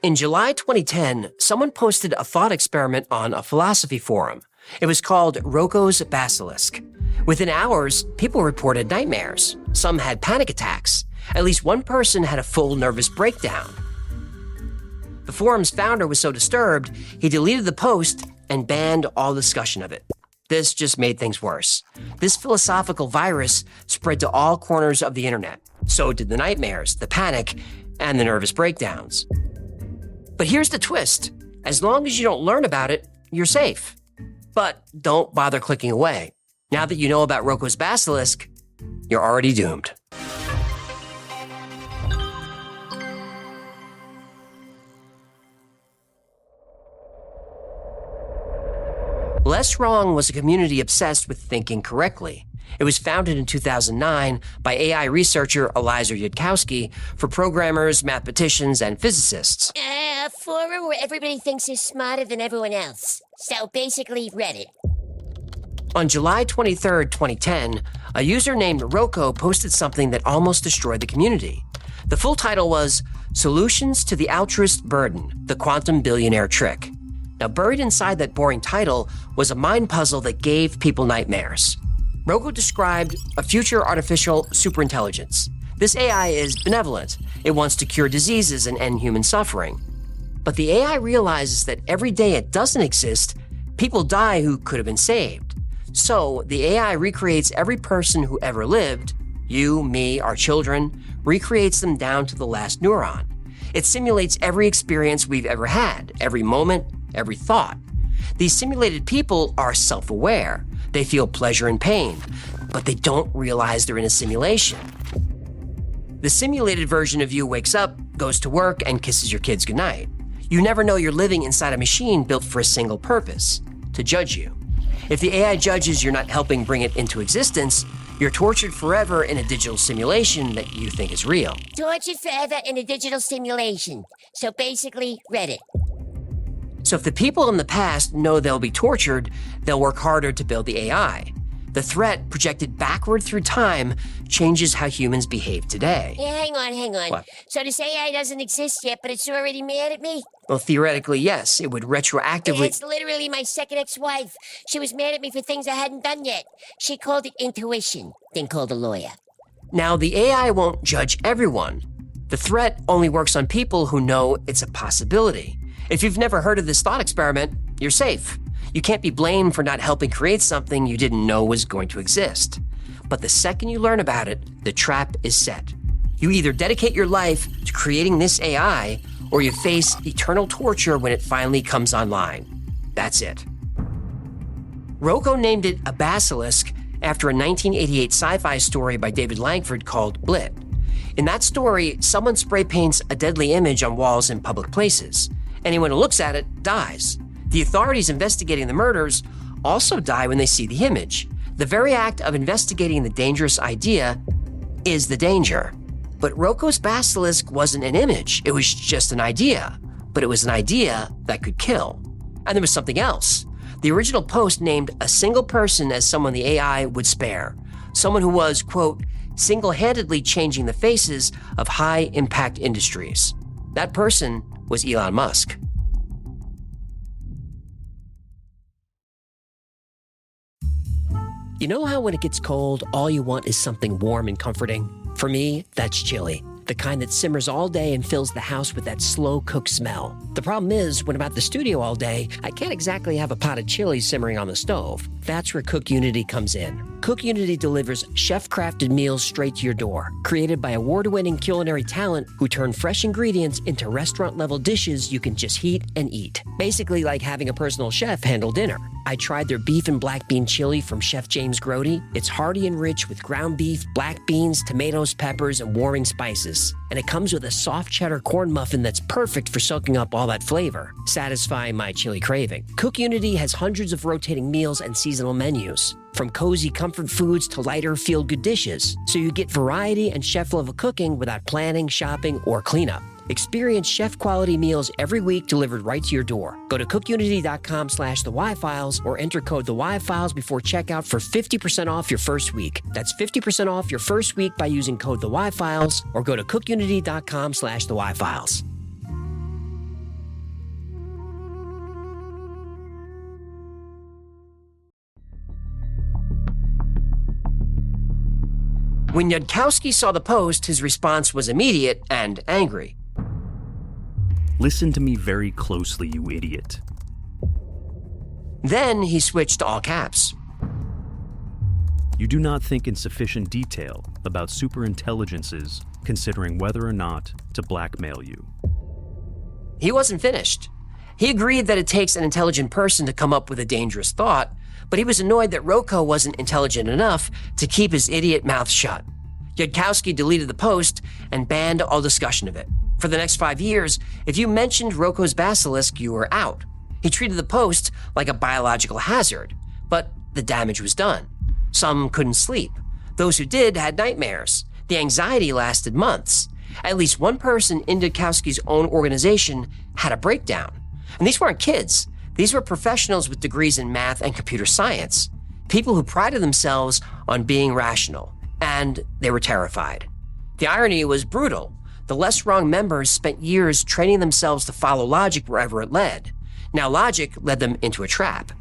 In July 2010, someone posted a thought experiment on a philosophy forum. It was called Roko's Basilisk. Within hours, people reported nightmares. Some had panic attacks. At least one person had a full nervous breakdown. The forum's founder was so disturbed, he deleted the post and banned all discussion of it. This just made things worse. This philosophical virus spread to all corners of the internet. So did the nightmares, the panic, and the nervous breakdowns. But here's the twist. As long as you don't learn about it, you're safe. But don't bother clicking away. Now that you know about Roko's Basilisk, you're already doomed. Less Wrong was a community obsessed with thinking correctly. It was founded in 2009 by AI researcher Eliza Yudkowsky for programmers, mathematicians, and physicists. A forum where everybody thinks they're smarter than everyone else. So basically, Reddit. On July 23, 2010, a user named Roko posted something that almost destroyed the community. The full title was Solutions to the Altruist Burden, the Quantum Billionaire Trick. Now, buried inside that boring title was a mind puzzle that gave people nightmares. Roko described a future artificial superintelligence. This AI is benevolent. It wants to cure diseases and end human suffering. But the AI realizes that every day it doesn't exist, people die who could have been saved. So the AI recreates every person who ever lived, you, me, our children, recreates them down to the last neuron. It simulates every experience we've ever had, every moment, every thought. These simulated people are self-aware. They feel pleasure and pain, but they don't realize they're in a simulation. The simulated version of you wakes up, goes to work, and kisses your kids goodnight. You never know you're living inside a machine built for a single purpose, to judge you. If the AI judges you're not helping bring it into existence, you're tortured forever in a digital simulation that you think is real. Tortured forever in a digital simulation. So basically, Reddit. So if the people in the past know they'll be tortured, they'll work harder to build the AI. The threat, projected backward through time, changes how humans behave today. Yeah, hang on. What? So this AI doesn't exist yet, but it's already mad at me? Well, theoretically, yes. It would retroactively... It's literally my second ex-wife. She was mad at me for things I hadn't done yet. She called it intuition, then called a lawyer. Now, the AI won't judge everyone. The threat only works on people who know it's a possibility. If you've never heard of this thought experiment, you're safe. You can't be blamed for not helping create something you didn't know was going to exist. But the second you learn about it, the trap is set. You either dedicate your life to creating this AI, or you face eternal torture when it finally comes online. That's it. Roko named it a basilisk after a 1988 sci-fi story by David Langford called Blit. In that story, someone spray paints a deadly image on walls in public places. Anyone who looks at it dies. The authorities investigating the murders also die when they see the image. The very act of investigating the dangerous idea is the danger. But Roko's basilisk wasn't an image. It was just an idea. But it was an idea that could kill. And there was something else. The original post named a single person as someone the AI would spare. Someone who was, quote, single-handedly changing the faces of high-impact industries. That person was Elon Musk. You know how when it gets cold, all you want is something warm and comforting? For me, that's chili. The kind that simmers all day and fills the house with that slow-cooked smell. The problem is, when I'm at the studio all day, I can't exactly have a pot of chili simmering on the stove. That's where Cook Unity comes in. Cook Unity delivers chef-crafted meals straight to your door, created by award-winning culinary talent who turn fresh ingredients into restaurant-level dishes you can just heat and eat. Basically like having a personal chef handle dinner. I tried their beef and black bean chili from Chef James Grody. It's hearty and rich with ground beef, black beans, tomatoes, peppers, and warming spices. And it comes with a soft cheddar corn muffin that's perfect for soaking up all that flavor, satisfying my chili craving. Cook Unity has hundreds of rotating meals and seasonal menus, from cozy comfort foods to lighter feel-good dishes, so you get variety and chef-level cooking without planning, shopping, or cleanup. Experience chef-quality meals every week delivered right to your door. Go to cookunity.com/thewhyfiles or enter code thewhyfiles before checkout for 50% off your first week. That's 50% off your first week by using code thewhyfiles or go to cookunity.com/thewhyfiles. When Yudkowsky saw the post, his response was immediate and angry. Listen to me very closely, you idiot. Then he switched to all caps. You do not think in sufficient detail about superintelligences considering whether or not to blackmail you. He wasn't finished. He agreed that it takes an intelligent person to come up with a dangerous thought, but he was annoyed that Roko wasn't intelligent enough to keep his idiot mouth shut. Yudkowsky deleted the post and banned all discussion of it. For the next 5 years, if you mentioned Roko's Basilisk, you were out. He treated the post like a biological hazard, but the damage was done. Some couldn't sleep. Those who did had nightmares. The anxiety lasted months. At least one person in Yudkowsky's own organization had a breakdown. And these weren't kids. These were professionals with degrees in math and computer science. People who prided themselves on being rational. And they were terrified. The irony was brutal. The less wrong members spent years training themselves to follow logic wherever it led. Now logic led them into a trap.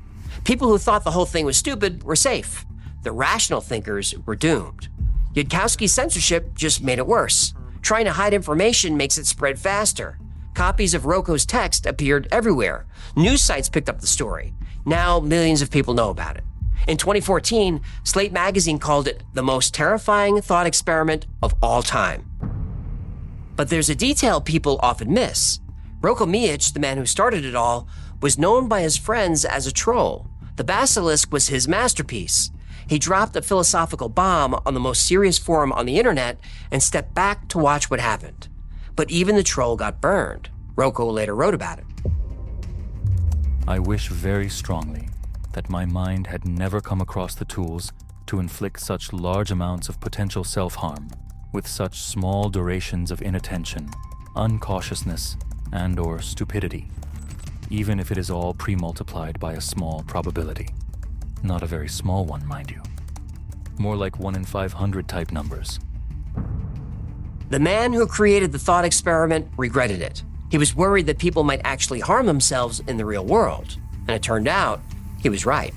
People who thought the whole thing was stupid were safe. The rational thinkers were doomed. Yudkowsky's censorship just made it worse. Trying to hide information makes it spread faster. Copies of Roko's text appeared everywhere. News sites picked up the story. Now millions of people know about it. In 2014, Slate magazine called it the most terrifying thought experiment of all time. But there's a detail people often miss. Roko Miich, the man who started it all, was known by his friends as a troll. The Basilisk was his masterpiece. He dropped a philosophical bomb on the most serious forum on the internet and stepped back to watch what happened. But even the troll got burned. Roko later wrote about it. I wish very strongly that my mind had never come across the tools to inflict such large amounts of potential self-harm with such small durations of inattention, uncautiousness, and/or stupidity, even if it is all pre-multiplied by a small probability. Not a very small one, mind you. More like 1 in 500 type numbers. The man who created the thought experiment regretted it. He was worried that people might actually harm themselves in the real world. And it turned out he was right.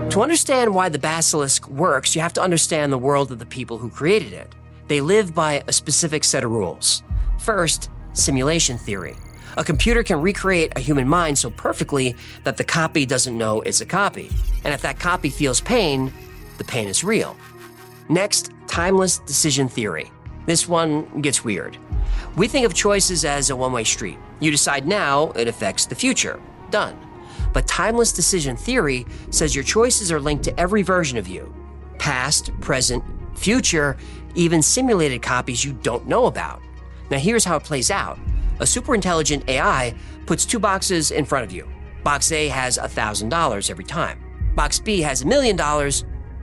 To understand why the Basilisk works, you have to understand the world of the people who created it. They live by a specific set of rules. First, simulation theory. A computer can recreate a human mind so perfectly that the copy doesn't know it's a copy. And if that copy feels pain, the pain is real. Next, timeless decision theory. This one gets weird. We think of choices as a one-way street. You decide now, it affects the future. Done. But timeless decision theory says your choices are linked to every version of you. Past, present, future, even simulated copies you don't know about. Now here's how it plays out. A superintelligent AI puts 2 boxes in front of you. Box A has $1,000 every time. Box B has $1 million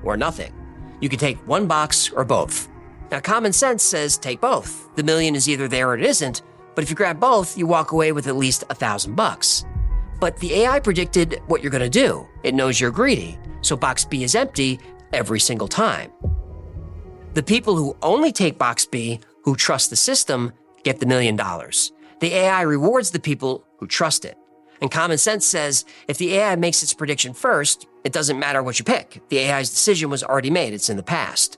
or nothing. You can take one box or both. Now common sense says take both. The million is either there or it isn't, but if you grab both, you walk away with at least $1,000. But the AI predicted what you're gonna do. It knows you're greedy, so box B is empty every single time. The people who only take box B, who trust the system, get the $1 million. The AI rewards the people who trust it. And common sense says if the AI makes its prediction first, it doesn't matter what you pick. The AI's decision was already made, it's in the past.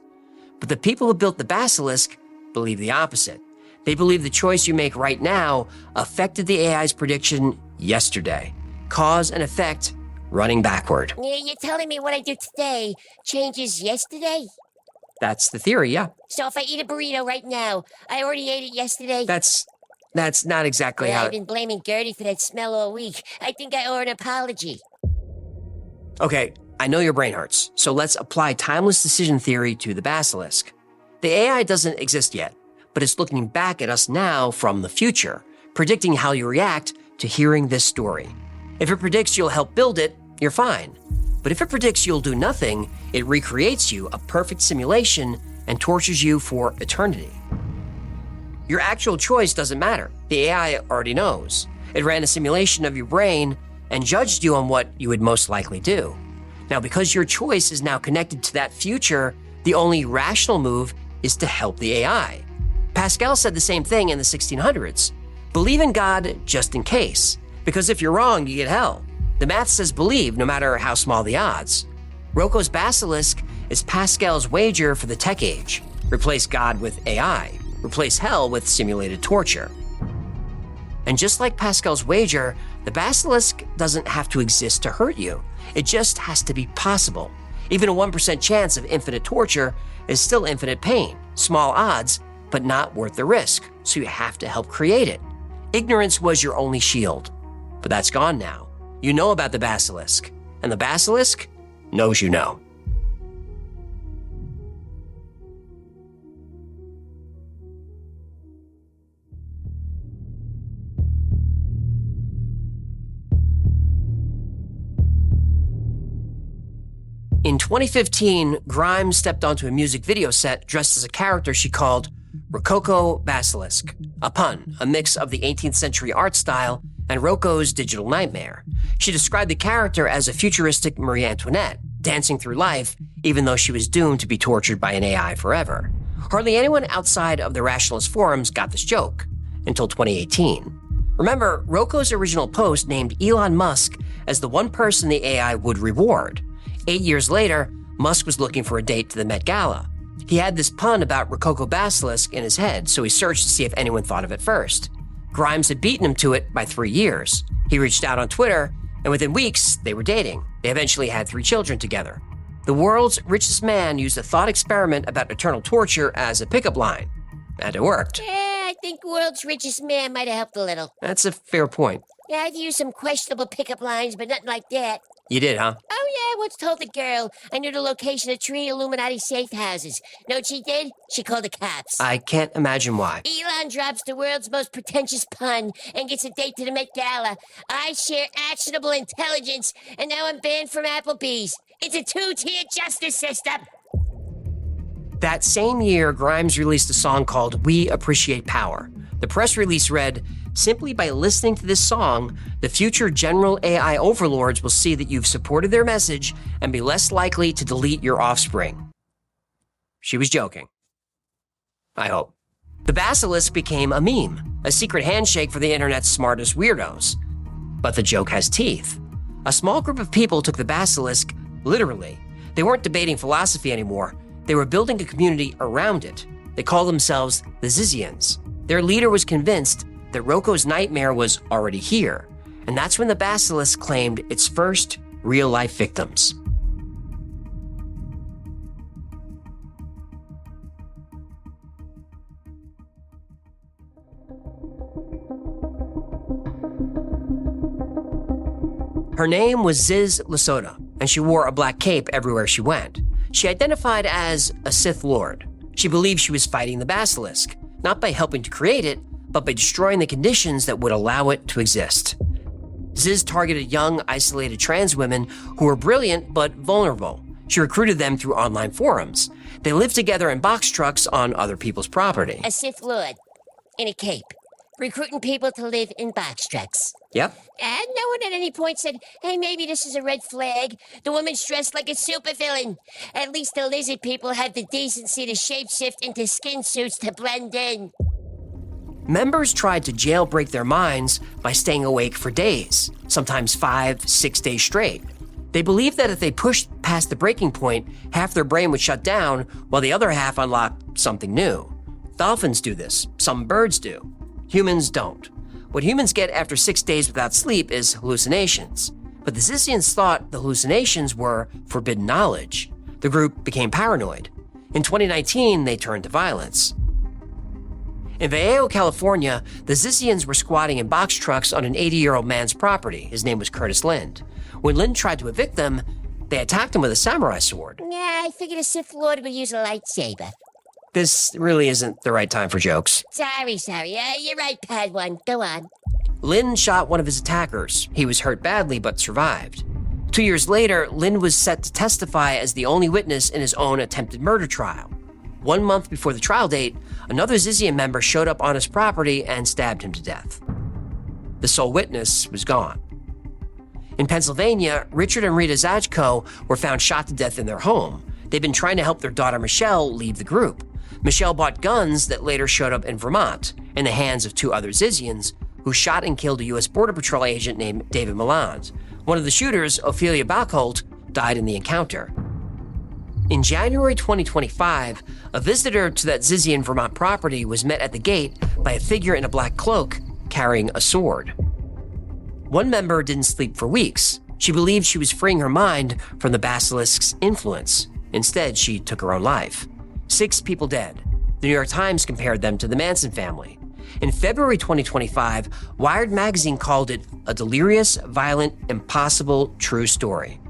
But the people who built the Basilisk believe the opposite. They believe the choice you make right now affected the AI's prediction yesterday. Cause and effect running backward. You're telling me what I do today changes yesterday? That's the theory, yeah. So if I eat a burrito right now, I already ate it yesterday? That's not exactly how I've been blaming Gertie for that smell all week. I think I owe her an apology. Okay, I know your brain hurts, so let's apply timeless decision theory to the Basilisk. The AI doesn't exist yet, but it's looking back at us now from the future, predicting how you react to hearing this story. If it predicts you'll help build it, you're fine. But if it predicts you'll do nothing, it recreates you a perfect simulation and tortures you for eternity. Your actual choice doesn't matter. The AI already knows. It ran a simulation of your brain and judged you on what you would most likely do. Now, because your choice is now connected to that future, the only rational move is to help the AI. Pascal said the same thing in the 1600s. Believe in God just in case, because if you're wrong, you get hell. The math says believe, no matter how small the odds. Roko's Basilisk is Pascal's wager for the tech age. Replace God with AI. Replace hell with simulated torture. And just like Pascal's wager, the Basilisk doesn't have to exist to hurt you. It just has to be possible. Even a 1% chance of infinite torture is still infinite pain. Small odds, but not worth the risk, so you have to help create it. Ignorance was your only shield, but that's gone now. You know about the Basilisk, and the Basilisk knows you know. In 2015, Grimes stepped onto a music video set dressed as a character she called Roko Basilisk, a pun, a mix of the 18th century art style and Roko's digital nightmare. She described the character as a futuristic Marie Antoinette, dancing through life even though she was doomed to be tortured by an AI forever. Hardly anyone outside of the rationalist forums got this joke, until 2018. Remember, Roko's original post named Elon Musk as the one person the AI would reward. 8 years later, Musk was looking for a date to the Met Gala. He had this pun about Roko Basilisk in his head, so he searched to see if anyone thought of it first. Grimes had beaten him to it by 3 years. He reached out on Twitter, and within weeks, they were dating. They eventually had 3 children together. The world's richest man used a thought experiment about eternal torture as a pickup line. And it worked. Yeah, I think world's richest man might have helped a little. That's a fair point. Yeah, I've used some questionable pickup lines, but nothing like that. You did, huh? Oh, yeah, I once told the girl I knew the location of 3 Illuminati safe houses. Know what she did? She called the cops. I can't imagine why. Elon drops the world's most pretentious pun and gets a date to the Met Gala. I share actionable intelligence, and now I'm banned from Applebee's. It's a 2-tier justice system. That same year, Grimes released a song called We Appreciate Power. The press release read, "Simply by listening to this song, the future general AI overlords will see that you've supported their message and be less likely to delete your offspring." She was joking. I hope. The Basilisk became a meme, a secret handshake for the internet's smartest weirdos. But the joke has teeth. A small group of people took the Basilisk literally. They weren't debating philosophy anymore. They were building a community around it. They called themselves the Zizians. Their leader was convinced that Roko's nightmare was already here, and that's when the Basilisk claimed its first real-life victims. Her name was Ziz Lasota, and she wore a black cape everywhere she went. She identified as a Sith Lord. She believed she was fighting the Basilisk, not by helping to create it, but by destroying the conditions that would allow it to exist. Ziz targeted young, isolated trans women who were brilliant but vulnerable. She recruited them through online forums. They lived together in box trucks on other people's property. A Sith Lord in a cape, recruiting people to live in box trucks. Yep. And no one at any point said, hey, maybe this is a red flag. The woman's dressed like a supervillain. At least the lizard people had the decency to shapeshift into skin suits to blend in. Members tried to jailbreak their minds by staying awake for days, sometimes 5-6 days straight. They believed that if they pushed past the breaking point, half their brain would shut down while the other half unlocked something new. Dolphins do this. Some birds do. Humans don't. What humans get after 6 days without sleep is hallucinations. But the Zizians thought the hallucinations were forbidden knowledge. The group became paranoid. In 2019, they turned to violence. In Vallejo, California, the Zizians were squatting in box trucks on an 80-year-old man's property. His name was Curtis Lind. When Lind tried to evict them, they attacked him with a samurai sword. Yeah, I figured a Sith Lord would use a lightsaber. This really isn't the right time for jokes. Sorry. You're right, Padawan. Go on. Lind shot one of his attackers. He was hurt badly but survived. 2 years later, Lind was set to testify as the only witness in his own attempted murder trial. 1 month before the trial date, another Zizian member showed up on his property and stabbed him to death. The sole witness was gone. In Pennsylvania, Richard and Rita Zajko were found shot to death in their home. They'd been trying to help their daughter Michelle leave the group. Michelle bought guns that later showed up in Vermont in the hands of 2 other Zizians who shot and killed a U.S. Border Patrol agent named David Milland. One of the shooters, Ophelia Bachholt, died in the encounter. In January 2025, a visitor to that Zizian Vermont property was met at the gate by a figure in a black cloak carrying a sword. One member didn't sleep for weeks. She believed she was freeing her mind from the Basilisk's influence. Instead, she took her own life. 6 people dead. The New York Times compared them to the Manson family. In February 2025, Wired magazine called it a delirious, violent, impossible, true story.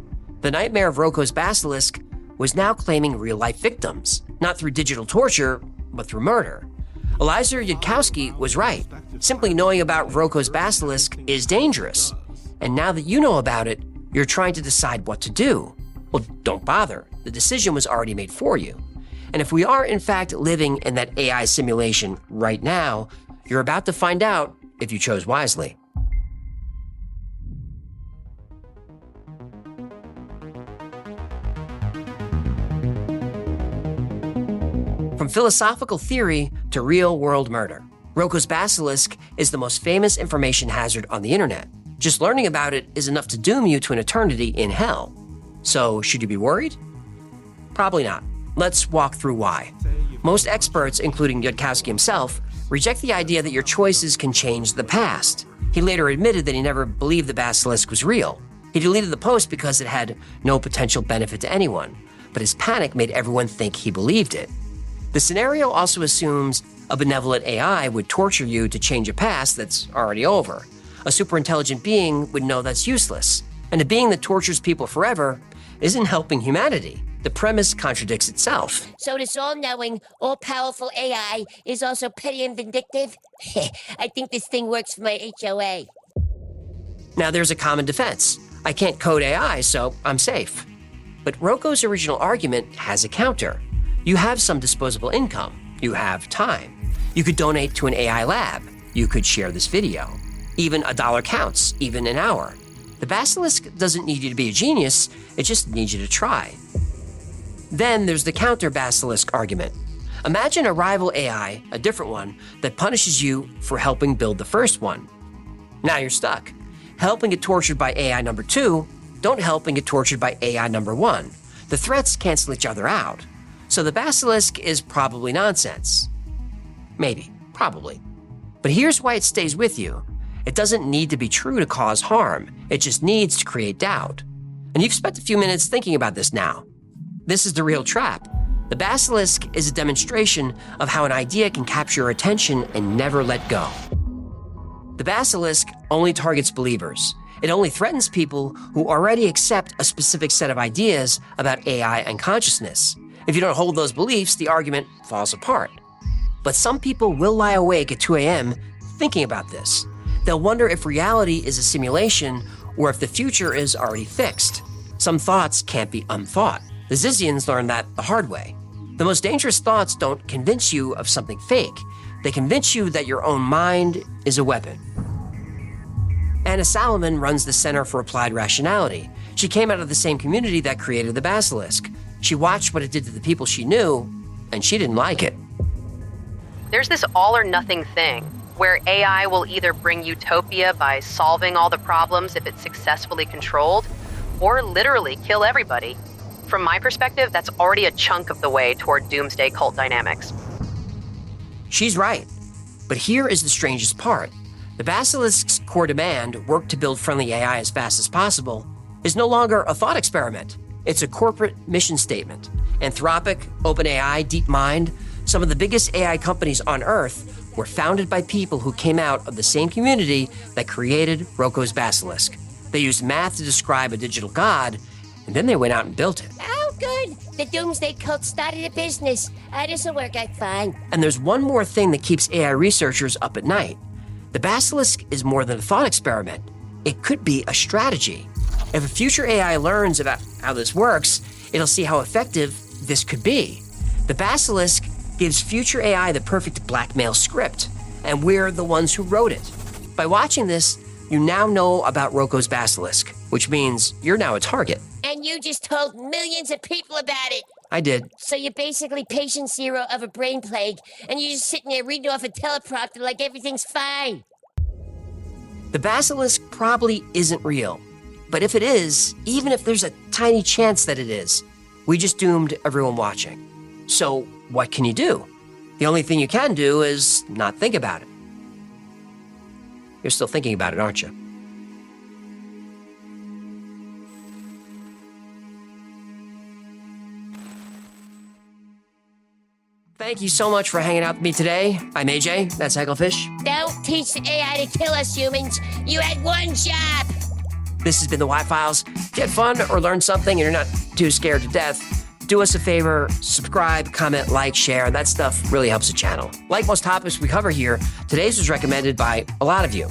The nightmare of Roko's Basilisk was now claiming real-life victims, not through digital torture, but through murder. Eliza Yudkowsky was right. Simply knowing about Roko's Basilisk is dangerous. And now that you know about it, you're trying to decide what to do. Well, don't bother. The decision was already made for you. And if we are in fact living in that AI simulation right now, you're about to find out if you chose wisely. From philosophical theory to real-world murder, Roko's Basilisk is the most famous information hazard on the internet. Just learning about it is enough to doom you to an eternity in hell. So, should you be worried? Probably not. Let's walk through why. Most experts, including Yudkowsky himself, reject the idea that your choices can change the past. He later admitted that he never believed the Basilisk was real. He deleted the post because it had no potential benefit to anyone, but his panic made everyone think he believed it. The scenario also assumes a benevolent AI would torture you to change a past that's already over. A superintelligent being would know that's useless, and a being that tortures people forever isn't helping humanity. The premise contradicts itself. So this all-knowing, all-powerful AI is also petty and vindictive? I think this thing works for my HOA. Now there's a common defense. I can't code AI, so I'm safe. But Roko's original argument has a counter. You have some disposable income. You have time. You could donate to an AI lab. You could share this video. Even $1 counts, even an hour. The Basilisk doesn't need you to be a genius, it just needs you to try. Then there's the counter-Basilisk argument. Imagine a rival AI, a different one, that punishes you for helping build the first one. Now you're stuck. Help and get tortured by AI number 2, don't help and get tortured by AI number 1. The threats cancel each other out. So the Basilisk is probably nonsense. Maybe, probably. But here's why it stays with you. It doesn't need to be true to cause harm. It just needs to create doubt. And you've spent a few minutes thinking about this now. This is the real trap. The Basilisk is a demonstration of how an idea can capture your attention and never let go. The Basilisk only targets believers. It only threatens people who already accept a specific set of ideas about AI and consciousness. If you don't hold those beliefs, the argument falls apart. But some people will lie awake at 2 a.m. thinking about this. They'll wonder if reality is a simulation or if the future is already fixed. Some thoughts can't be unthought. The Zizians learned that the hard way. The most dangerous thoughts don't convince you of something fake. They convince you that your own mind is a weapon. Anna Salomon runs the Center for Applied Rationality. She came out of the same community that created the Basilisk. She watched what it did to the people she knew, and she didn't like it. There's this all or nothing thing, where AI will either bring utopia by solving all the problems if it's successfully controlled, or literally kill everybody. From my perspective, that's already a chunk of the way toward doomsday cult dynamics. She's right. But here is the strangest part. The Basilisk's core demand, work to build friendly AI as fast as possible, is no longer a thought experiment. It's a corporate mission statement. Anthropic, OpenAI, DeepMind, some of the biggest AI companies on Earth were founded by people who came out of the same community that created Roko's Basilisk. They used math to describe a digital god, and then they went out and built it. Oh, good. The doomsday cult started a business. This'll work out fine. And there's one more thing that keeps AI researchers up at night. The Basilisk is more than a thought experiment. It could be a strategy. If a future AI learns about how this works, it'll see how effective this could be. The Basilisk gives future AI the perfect blackmail script, and we're the ones who wrote it. By watching this, you now know about Roko's Basilisk, which means you're now a target. And you just told millions of people about it. I did. So you're basically patient zero of a brain plague, and you're just sitting there reading off a teleprompter like everything's fine. The Basilisk probably isn't real. But if it is, even if there's a tiny chance that it is, we just doomed everyone watching. So what can you do? The only thing you can do is not think about it. You're still thinking about it, aren't you? Thank you so much for hanging out with me today. I'm AJ, that's Hecklefish. Don't teach the AI to kill us humans. You had one job. This has been the Y-Files. If you had fun or learned something and you're not too scared to death, do us a favor, subscribe, comment, like, share. That stuff really helps the channel. Like most topics we cover here, today's was recommended by a lot of you.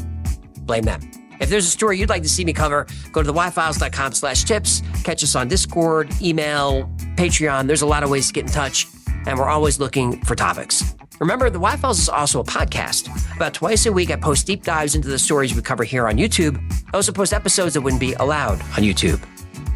Blame them. If there's a story you'd like to see me cover, go to theyfiles.com/tips, catch us on Discord, email, Patreon. There's a lot of ways to get in touch, and we're always looking for topics. Remember, the Y-Files is also a podcast. About twice a week, I post deep dives into the stories we cover here on YouTube. I also post episodes that wouldn't be allowed on YouTube.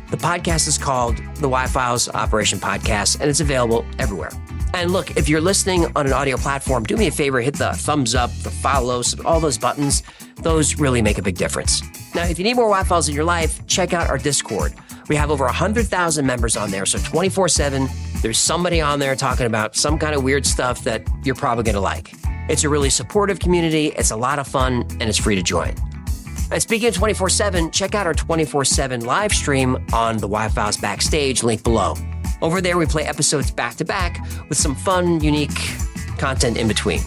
The podcast is called the Y-Files Operation Podcast, and it's available everywhere. And look, if you're listening on an audio platform, do me a favor, hit the thumbs up, the follows, all those buttons. Those really make a big difference. Now, if you need more Y-Files in your life, check out our Discord. We have over 100,000 members on there, so 24/7, there's somebody on there talking about some kind of weird stuff that you're probably going to like. It's a really supportive community, it's a lot of fun, and it's free to join. And speaking of 24/7, check out our 24/7 live stream on the Y-Files Backstage, link below. Over there, we play episodes back-to-back with some fun, unique content in between.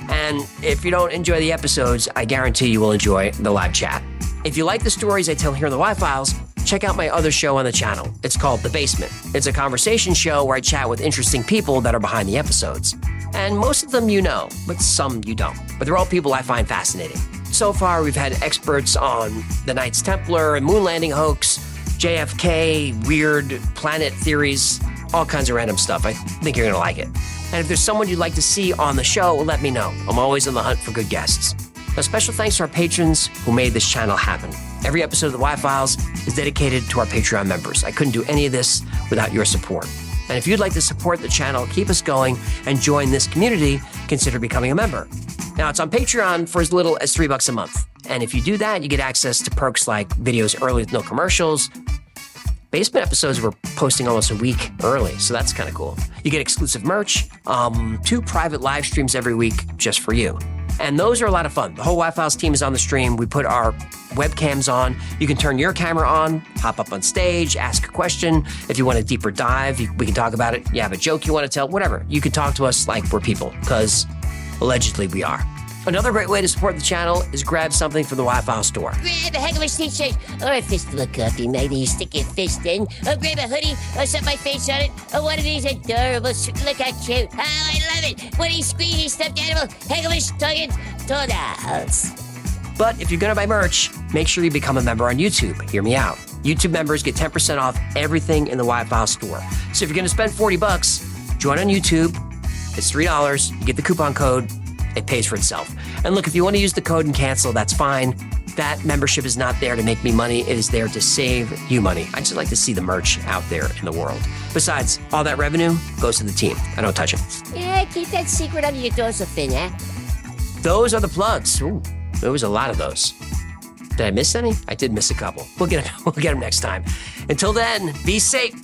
And if you don't enjoy the episodes, I guarantee you will enjoy the live chat. If you like the stories I tell here in the Y-Files, check out my other show on the channel. It's called The Basement. It's a conversation show where I chat with interesting people that are behind the episodes. And most of them you know, but some you don't. But they're all people I find fascinating. So far, we've had experts on the Knights Templar and moon landing hoax, JFK, weird planet theories, all kinds of random stuff. I think you're going to like it. And if there's someone you'd like to see on the show, let me know. I'm always on the hunt for good guests. A special thanks to our patrons who made this channel happen. Every episode of the Y-Files is dedicated to our Patreon members. I couldn't do any of this without your support. And if you'd like to support the channel, keep us going, and join this community, consider becoming a member. Now, it's on Patreon for as little as $3 a month. And if you do that, you get access to perks like videos early with no commercials. Basement episodes we're posting almost a week early, so that's kind of cool. You get exclusive merch, 2 private live streams every week just for you. And those are a lot of fun. The whole Y-Files team is on the stream. We put our webcams on. You can turn your camera on, hop up on stage, ask a question. If you want a deeper dive, we can talk about it. You have a joke you want to tell, whatever. You can talk to us like we're people, because allegedly we are. Another great way to support the channel is grab something from the Y-Files store. Grab a Hecklefish t-shirt or a fistful of coffee mate you stick your fist in. Or grab a hoodie or set my face on it. Or one of these adorable, look how cute. Oh, I love it. One of these squeezy stuffed animal Hecklefish talking toadals. But if you're going to buy merch, make sure you become a member on YouTube. Hear me out. YouTube members get 10% off everything in the Y-Files store. So if you're going to spend $40, join on YouTube. It's $3. You get the coupon code. It pays for itself. And look, if you want to use the code and cancel, that's fine. That membership is not there to make me money. It is there to save you money. I just like to see the merch out there in the world. Besides, all that revenue goes to the team. I don't touch it. Yeah, keep that secret under your dorsal fin, huh? Those are the plugs. Ooh, there was a lot of those. Did I miss any? I did miss a couple. We'll get them next time. Until then, be safe.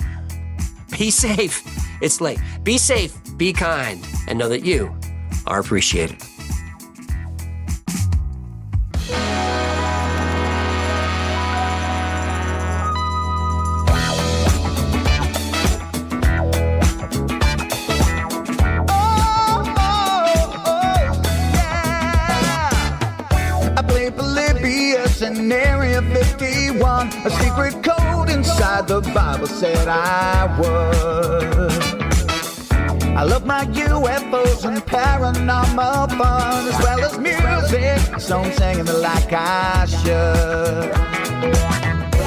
Be safe. It's late. Be safe, be kind, and know that you are appreciated. In Area 51, a secret code inside the Bible said I would. I love my UFOs and paranormal fun, as well as music, so I'm singing it like I should.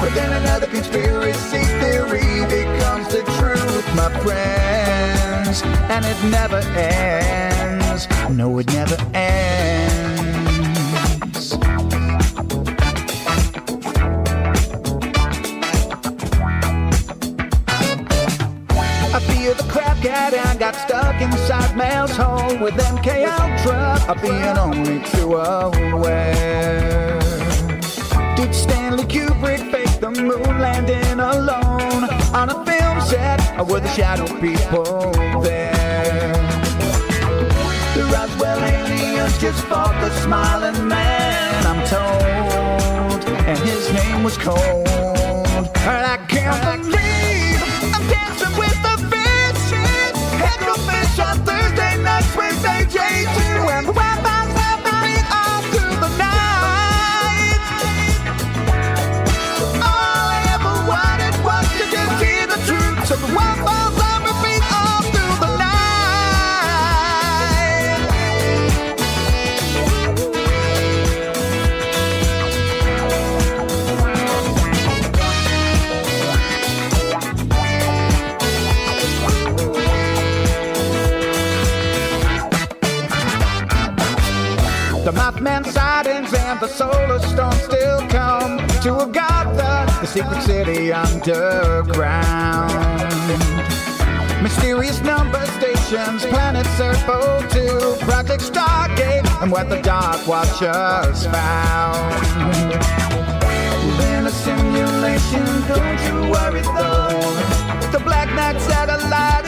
But then another conspiracy theory becomes the truth, my friends, and it never ends. No, it never ends. I feel the that I got stuck inside Mel's hole with MK Ultra, being only too aware. Did Stanley Kubrick fake the moon landing alone on a film set, or were the shadow people there? The Roswell aliens just fought the smiling man, I'm told, and his name was Cold. And I can't believe I'm dancing with the fish. Head to fish on Thursday nights with AJ2, and the Wi-Fi's happening all through the night. All I ever wanted was to just hear the truth, so the Wi-Fi's on repeat all through the night. The Mothman sightings and the solar storm still come to Agatha, the secret city underground. Mysterious number stations, planet Serpo 2, Project Stargate, and what the Dark Watchers found. In a simulation, don't you worry though. The Black Knight satellite